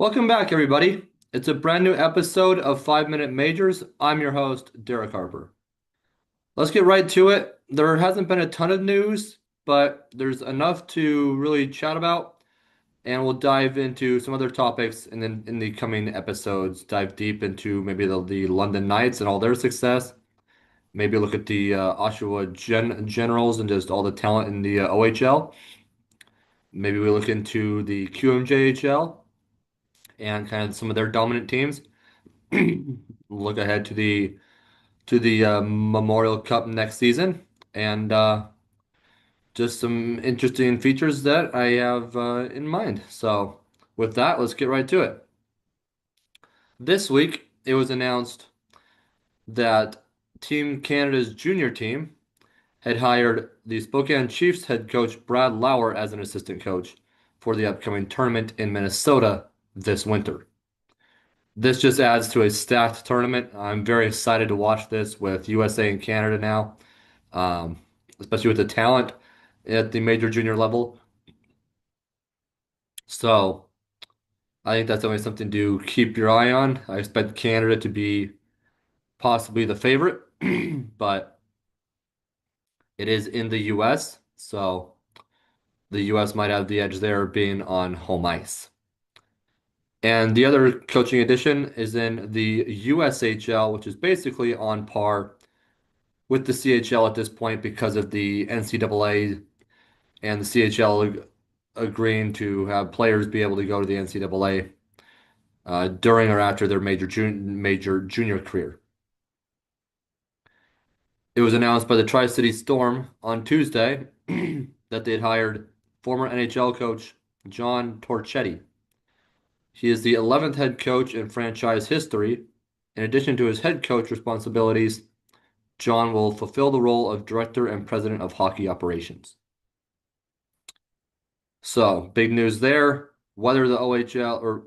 Welcome back, everybody. It's a brand new episode of 5 Minute Majors. I'm your host, Derek Harper. Let's get right to it. There hasn't been a ton of news, but there's enough to really chat about, and we'll dive into some other topics and then in the coming episodes, dive deep into maybe the London Knights and all their success. Maybe look at the Oshawa Generals and just all the talent in the OHL. Maybe we look into the QMJHL and kind of some of their dominant teams. Look ahead to the Memorial Cup next season, and just some interesting features that I have in mind. So, with that, let's get right to it. This week, it was announced that Team Canada's junior team had hired the Spokane Chiefs head coach Brad Lauer as an assistant coach for the upcoming tournament in Minnesota this winter. This just adds to a stacked tournament. I'm very excited to watch this with USA and Canada now, um, especially with the talent at the major junior level. So I think that's always something to keep your eye on. I expect Canada to be possibly the favorite, but it is in the US, so the US might have the edge there being on home ice. And the other coaching addition is in the USHL, which is basically on par with the CHL at this point because of the NCAA and the CHL agreeing to have players be able to go to the NCAA during or after their major junior career. It was announced by the Tri-City Storm on Tuesday that they had hired former NHL coach John Torchetti. He is the 11th head coach in franchise history. In addition to his head coach responsibilities, John will fulfill the role of director and president of hockey operations. So, big news there. Whether the OHL or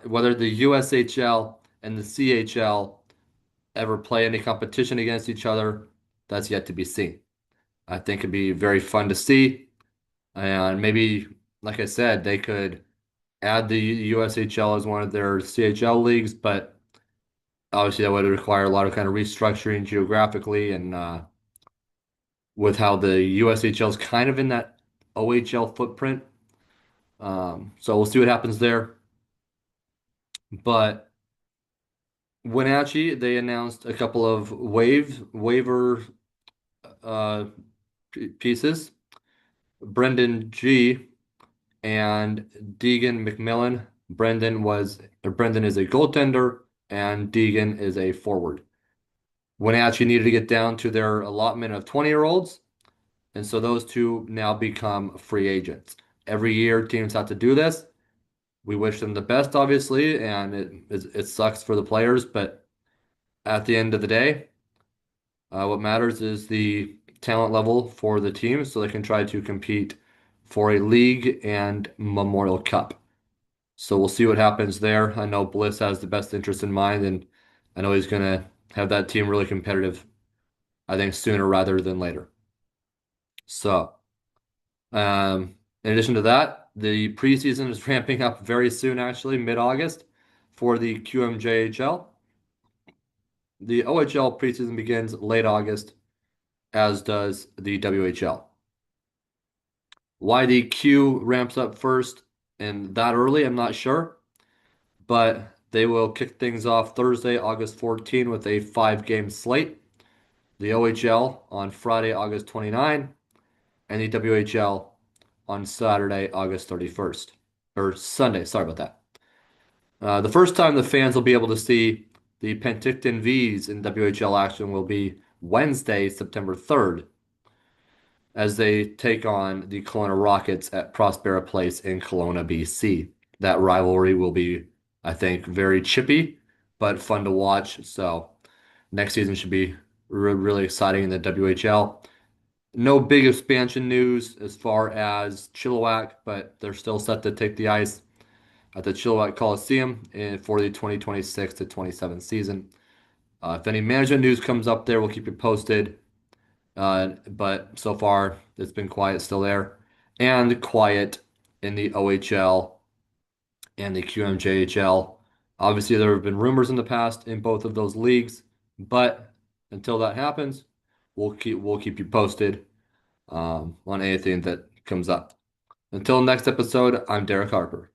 whether the USHL and the CHL ever play any competition against each other, that's yet to be seen. I think it'd be very fun to see. And maybe, like I said, they could add the USHL as one of their CHL leagues, but obviously that would require a lot of kind of restructuring geographically and with how the USHL is kind of in that OHL footprint. So we'll see what happens there. But Wenatchee, they announced a couple of waiver uh, pieces. Brendan G and Deegan McMillan. Brendan is a goaltender and Deegan is a forward. Wenatchee needed to get down to their allotment of 20-year-olds, and so those two now become free agents. Every year teams have to do this. We wish them the best, obviously, and it sucks for the players, but at the end of the day, what matters is the talent level for the team so they can try to compete for a league and Memorial Cup. So we'll see what happens there. I know Bliss has the best interest in mind, and I know he's going to have that team really competitive, I think, sooner rather than later. So, in addition to that, the preseason is ramping up very soon, actually, mid-August for the QMJHL. The OHL preseason begins late August, as does the WHL. Why the Q ramps up first and that early, I'm not sure, but they will kick things off Thursday, August 14 with a 5-game slate. The OHL on Friday, August 29, and the WHL on Saturday, August 31st. Or Sunday, sorry about that. The first time the fans will be able to see the Penticton Vs in WHL action will be Wednesday, September 3rd, as they take on the Kelowna Rockets at Prospera Place in Kelowna, BC. That rivalry will be, I think, very chippy, but fun to watch. So next season should be really exciting in the WHL. No big expansion news as far as Chilliwack, but they're still set to take the ice at the Chilliwack Coliseum for the 2026 to 27 season. If any management news comes up there, we'll keep you posted. But so far, it's been quiet still there and quiet in the OHL and the QMJHL. Obviously, there have been rumors in the past in both of those leagues, but until that happens, we'll keep you posted on anything that comes up. Until next episode, I'm Derek Harper.